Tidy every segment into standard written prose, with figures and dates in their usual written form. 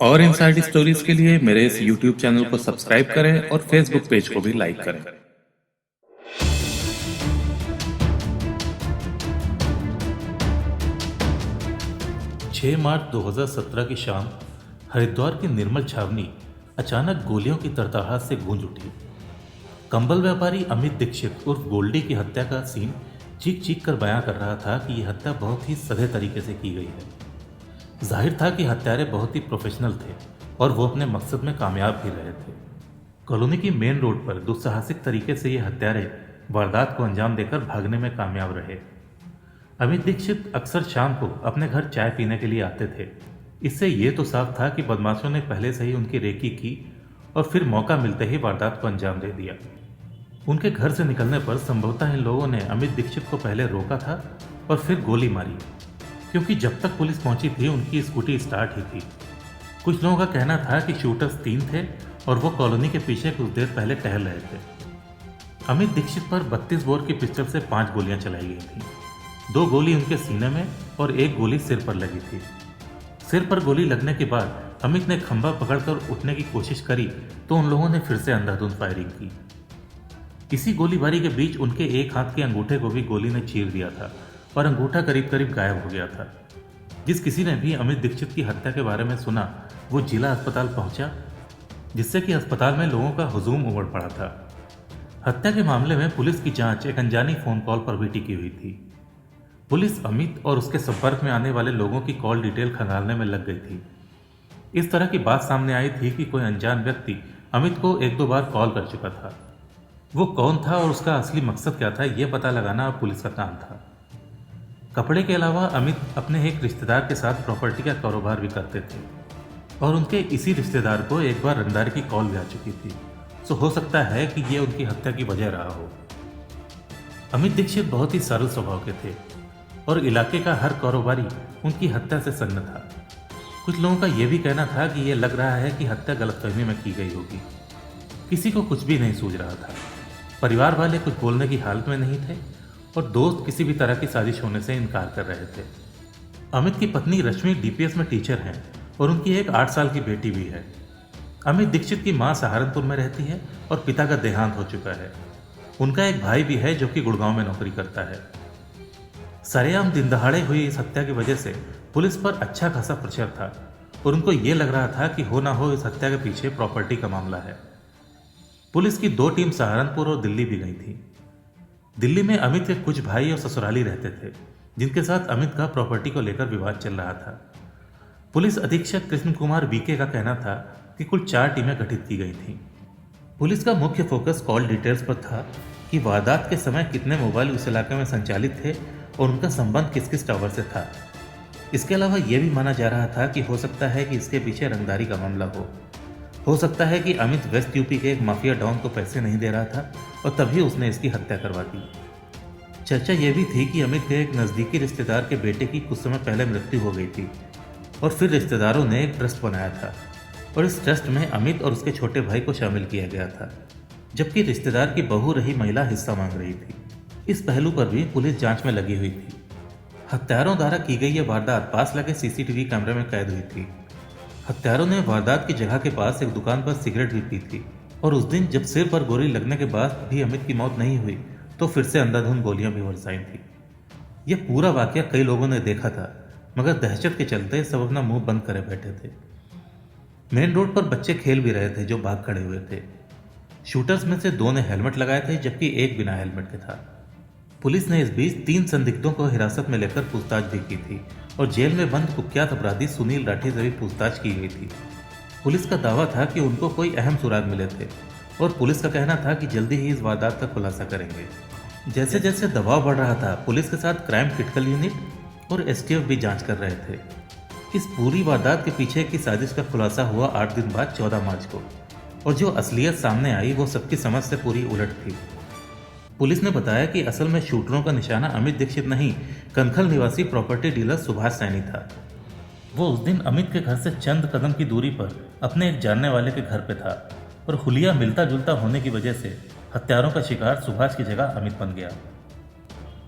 और inside stories के लिए मेरे इस YouTube चैनल को सब्सक्राइब करें और Facebook पेज को भी लाइक करें। 6 मार्च 2017 की शाम हरिद्वार की निर्मल छावनी अचानक गोलियों की तड़तड़ाहट से गूंज उठी। कंबल व्यापारी अमित दीक्षित उर्फ गोल्डी की हत्या का सीन चीख चीख कर बयां कर रहा था कि यह हत्या बहुत ही सधे तरीके से की गई है। जाहिर था कि हत्यारे बहुत ही प्रोफेशनल थे और वो अपने मकसद में कामयाब भी रहे थे। कॉलोनी की मेन रोड पर दुस्साहसिक तरीके से ये हत्यारे वारदात को अंजाम देकर भागने में कामयाब रहे। अमित दीक्षित अक्सर शाम को अपने घर चाय पीने के लिए आते थे। इससे ये तो साफ था कि बदमाशों ने पहले से ही उनकी रेकी की और फिर मौका मिलते ही वारदात को अंजाम दे दिया। उनके घर से निकलने पर संभवतः इन लोगों ने अमित दीक्षित को पहले रोका था और फिर गोली मारी, क्योंकि जब तक पुलिस पहुंची थी उनकी स्कूटी स्टार्ट ही थी। कुछ लोगों का कहना था कि शूटर्स 3 थे और वो कॉलोनी के पीछे कुछ देर पहले टहल रहे थे। अमित दीक्षित पर 32 बोर की पिस्टल से 5 गोलियां चलाई गई थी। 2 गोली उनके सीने में और 1 गोली सिर पर लगी थी। सिर पर गोली लगने के बाद अमित ने खंभा पकड़कर उठने की कोशिश करी तो उन लोगों ने फिर से अंधाधुंध फायरिंग की। इसी गोलीबारी के बीच उनके एक हाथ के अंगूठे को भी गोली ने चीर दिया था और अंगूठा करीब करीब गायब हो गया था। जिस किसी ने भी अमित दीक्षित की हत्या के बारे में सुना वो जिला अस्पताल पहुंचा, जिससे कि अस्पताल में लोगों का हुजूम उमड़ पड़ा था। हत्या के मामले में पुलिस की जांच एक अनजानी फोन कॉल पर भी टिकी हुई थी। पुलिस अमित और उसके संपर्क में आने वाले लोगों की कॉल डिटेल खंगालने में लग गई थी। इस तरह की बात सामने आई थी कि कोई अनजान व्यक्ति अमित को 1-2 बार कॉल कर चुका था। वो कौन था और उसका असली मकसद क्या था, यह पता लगाना अब पुलिस का काम था। कपड़े के अलावा अमित अपने एक रिश्तेदार के साथ प्रॉपर्टी का कारोबार भी करते थे और उनके इसी रिश्तेदार को एक बार रंगदारी की कॉल भी आ चुकी थी। सो हो सकता है कि ये उनकी हत्या की वजह रहा हो। अमित दीक्षित बहुत ही सरल स्वभाव के थे और इलाके का हर कारोबारी उनकी हत्या से सन्न था। कुछ लोगों का यह भी कहना था कि यह लग रहा है कि हत्या गलतफहमी में की गई होगी। किसी को कुछ भी नहीं सूझ रहा था। परिवार वाले कुछ बोलने की हालत में नहीं थे और दोस्त किसी भी तरह की साजिश होने से इनकार कर रहे थे। अमित की पत्नी रश्मि डीपीएस में टीचर हैं और उनकी एक 8 साल की बेटी भी है। अमित दीक्षित की मां सहारनपुर में रहती है और पिता का देहांत हो चुका है। उनका एक भाई भी है जो कि गुड़गांव में नौकरी करता है। सरेआम दिन दहाड़े हुई इस हत्या की वजह से पुलिस पर अच्छा खासा प्रेशर था और उनको ये लग रहा था कि हो ना हो इस हत्या के पीछे प्रॉपर्टी का मामला है। पुलिस की 2 टीम सहारनपुर और दिल्ली भी गई थी। दिल्ली में अमित के कुछ भाई और ससुराली रहते थे जिनके साथ अमित का प्रॉपर्टी को लेकर विवाद चल रहा था। पुलिस अधीक्षक कृष्ण कुमार बीके का कहना था कि कुल 4 टीमें गठित की गई थीं। पुलिस का मुख्य फोकस कॉल डिटेल्स पर था कि वारदात के समय कितने मोबाइल उस इलाके में संचालित थे और उनका संबंध किस किस टावर से था। इसके अलावा यह भी माना जा रहा था कि हो सकता है कि इसके पीछे रंगदारी का मामला हो सकता है कि अमित वेस्ट यूपी के एक माफिया डॉन को पैसे नहीं दे रहा था और तभी उसने इसकी हत्या करवा दी। चर्चा यह भी थी कि अमित के एक नज़दीकी रिश्तेदार के बेटे की कुछ समय पहले मृत्यु हो गई थी और फिर रिश्तेदारों ने एक ट्रस्ट बनाया था और इस ट्रस्ट में अमित और उसके छोटे भाई को शामिल किया गया था, जबकि रिश्तेदार की बहू रही महिला हिस्सा मांग रही थी। इस पहलू पर भी पुलिस जांच में लगी हुई थी। हत्यारों द्वारा की गई यह वारदात पास लगे सीसीटीवी कैमरे में कैद हुई थी। हत्यारों ने वारदात की जगह के पास एक दुकान पर सिगरेट भी पी थी और उस दिन जब सिर पर गोली लगने के बाद भी अमित की मौत नहीं हुई तो फिर से अंधाधुंध गोलियां भी बरसाई थी। यह पूरा वाकया कई लोगों ने देखा था, मगर दहशत के चलते सब अपना मुंह बंद करे बैठे थे। मेन रोड पर बच्चे खेल भी रहे थे जो भाग खड़े हुए थे। शूटर्स में से 2 ने हेलमेट लगाए थे जबकि एक बिना हेलमेट के था। पुलिस ने इस बीच 3 संदिग्धों को हिरासत में लेकर पूछताछ भी की थी और जेल में बंद कुख्यात अपराधी सुनील राठी से भी पूछताछ की गई थी। पुलिस का दावा था कि उनको कोई अहम सुराग मिले थे और पुलिस का कहना था कि जल्दी ही इस वारदात का खुलासा करेंगे। जैसे जैसे दबाव बढ़ रहा था, पुलिस के साथ क्राइम क्रिटिकल यूनिट और एसटीएफ भी जांच कर रहे थे। इस पूरी वारदात के पीछे की साजिश का खुलासा हुआ 8 दिन बाद 14 मार्च को और जो असलियत सामने आई वो सबकी समझ से पूरी उलट थी। पुलिस ने बताया कि असल में शूटरों का निशाना अमित दीक्षित नहीं, कनखल निवासी प्रॉपर्टी डीलर सुभाष सैनी था। वो उस दिन अमित के घर से चंद कदम की दूरी पर अपने एक जानने वाले के घर पे था और हुलिया मिलता जुलता होने की वजह से हत्यारों का शिकार सुभाष की जगह अमित बन गया।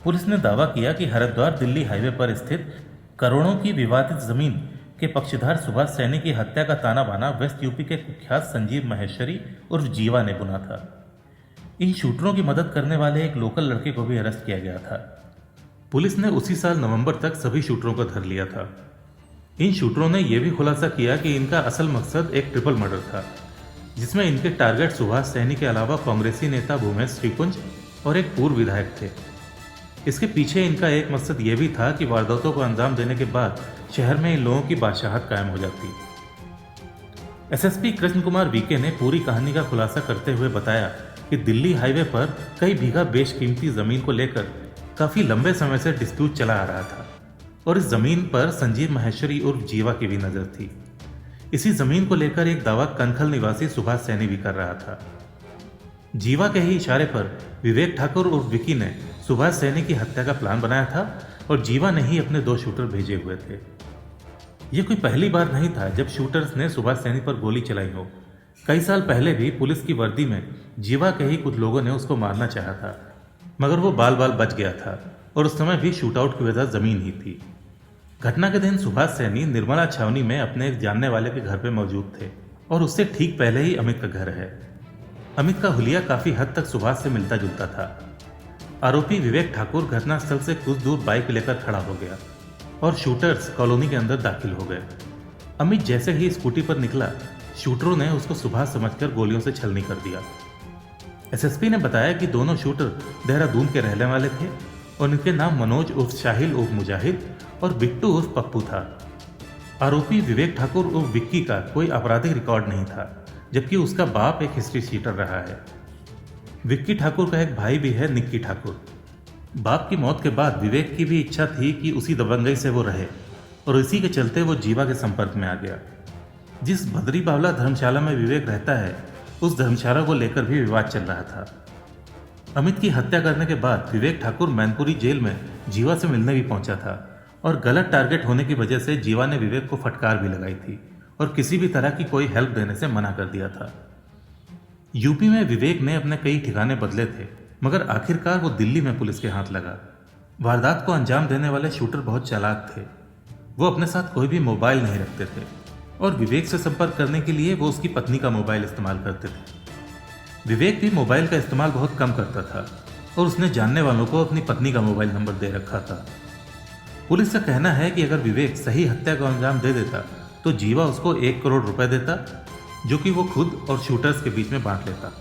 पुलिस ने दावा किया कि हरिद्वार दिल्ली हाईवे पर स्थित करोड़ों की विवादित जमीन के पक्षधर सुभाष सैनी की हत्या का ताना बाना वेस्ट यूपी के कुख्यात संजीव माहेश्वरी उर्फ जीवा ने बुना था। इन शूटरों की मदद करने वाले एक लोकल लड़के को भी अरेस्ट किया गया था। पुलिस ने उसी साल नवंबर तक सभी शूटरों को धर लिया था। इन शूटरों ने यह भी खुलासा किया कि इनका असल मकसद एक ट्रिपल मर्डर था, जिसमें इनके टारगेट सुभाष सैनी के अलावा कांग्रेसी नेता भूमेश श्रीपुंज और एक पूर्व विधायक थे। इसके पीछे इनका एक मकसद यह भी था कि वारदातों को अंजाम देने के बाद शहर में इन लोगों की बादशाहत कायम हो जाती। एसएसपी कृष्ण कुमार वीके ने पूरी कहानी का खुलासा करते हुए बताया कि दिल्ली हाईवे पर कई बीघा बेशकीमती जमीन को लेकर काफी लंबे समय से डिस्प्यूट चला आ रहा था और इस जमीन पर संजीव माहेश्वरी उर्फ जीवा की भी नजर थी। इसी जमीन को लेकर एक दावा कनखल निवासी सुभाष सैनी भी कर रहा था। जीवा के ही इशारे पर विवेक ठाकुर उर्फ विकी ने सुभाष सैनी की हत्या का प्लान बनाया था और जीवा ने ही अपने 2 शूटर भेजे हुए थे। यह कोई पहली बार नहीं था जब शूटर्स ने सुभाष सैनी पर गोली चलाई हो। कई साल पहले भी पुलिस की वर्दी में जीवा के ही कुछ लोगों ने उसको मारना चाहा था, मगर वो बाल बाल बच गया था और उस समय भी शूटआउट की वजह जमीन ही थी। घटना के दिन सुभाष सैनी निर्मला छावनी में अपने एक जानने वाले के घर पे मौजूद थे और उससे ठीक पहले ही अमित का घर है। अमित का हुलिया काफी हद तक सुभाष से मिलता जुलता था। आरोपी विवेक ठाकुर घटनास्थल से कुछ दूर बाइक लेकर खड़ा हो गया और शूटर्स कॉलोनी के अंदर दाखिल हो गए। अमित जैसे ही स्कूटी पर निकला, शूटरों ने उसको सुभाष समझकर गोलियों से छलनी कर दिया। एसएसपी ने बताया कि दोनों शूटर देहरादून के रहने वाले थे और इनके नाम मनोज उर्फ शाहिल उर्फ मुजाहिद और बिट्टू उर्फ पप्पू था। आरोपी विवेक ठाकुर उर्फ विक्की का कोई आपराधिक रिकॉर्ड नहीं था, जबकि उसका बाप एक हिस्ट्री शीटर रहा है। विक्की ठाकुर का एक भाई भी है, निक्की ठाकुर। बाप की मौत के बाद विवेक की भी इच्छा थी कि उसी दबंगई से वो रहे और इसी के चलते वो जीवा के संपर्क में आ गया। जिस भद्री बावला धर्मशाला में विवेक रहता है, उस धर्मशाला को लेकर भी विवाद चल रहा था। अमित की हत्या करने के बाद विवेक ठाकुर मैनपुरी जेल में जीवा से मिलने भी पहुंचा था और गलत टारगेट होने की वजह से जीवा ने विवेक को फटकार भी लगाई थी और किसी भी तरह की कोई हेल्प देने से मना कर दिया था। यूपी में विवेक ने अपने कई ठिकाने बदले थे, मगर आखिरकार वो दिल्ली में पुलिस के हाथ लगा। वारदात को अंजाम देने वाले शूटर बहुत चालाक थे। वो अपने साथ कोई भी मोबाइल नहीं रखते थे और विवेक से संपर्क करने के लिए वो उसकी पत्नी का मोबाइल इस्तेमाल करते थे। विवेक भी मोबाइल का इस्तेमाल बहुत कम करता था और उसने जानने वालों को अपनी पत्नी का मोबाइल नंबर दे रखा था। पुलिस का कहना है कि अगर विवेक सही हत्या को अंजाम दे देता तो जीवा उसको 1 करोड़ रुपए देता, जो कि वो खुद और शूटर्स के बीच में बांट लेता।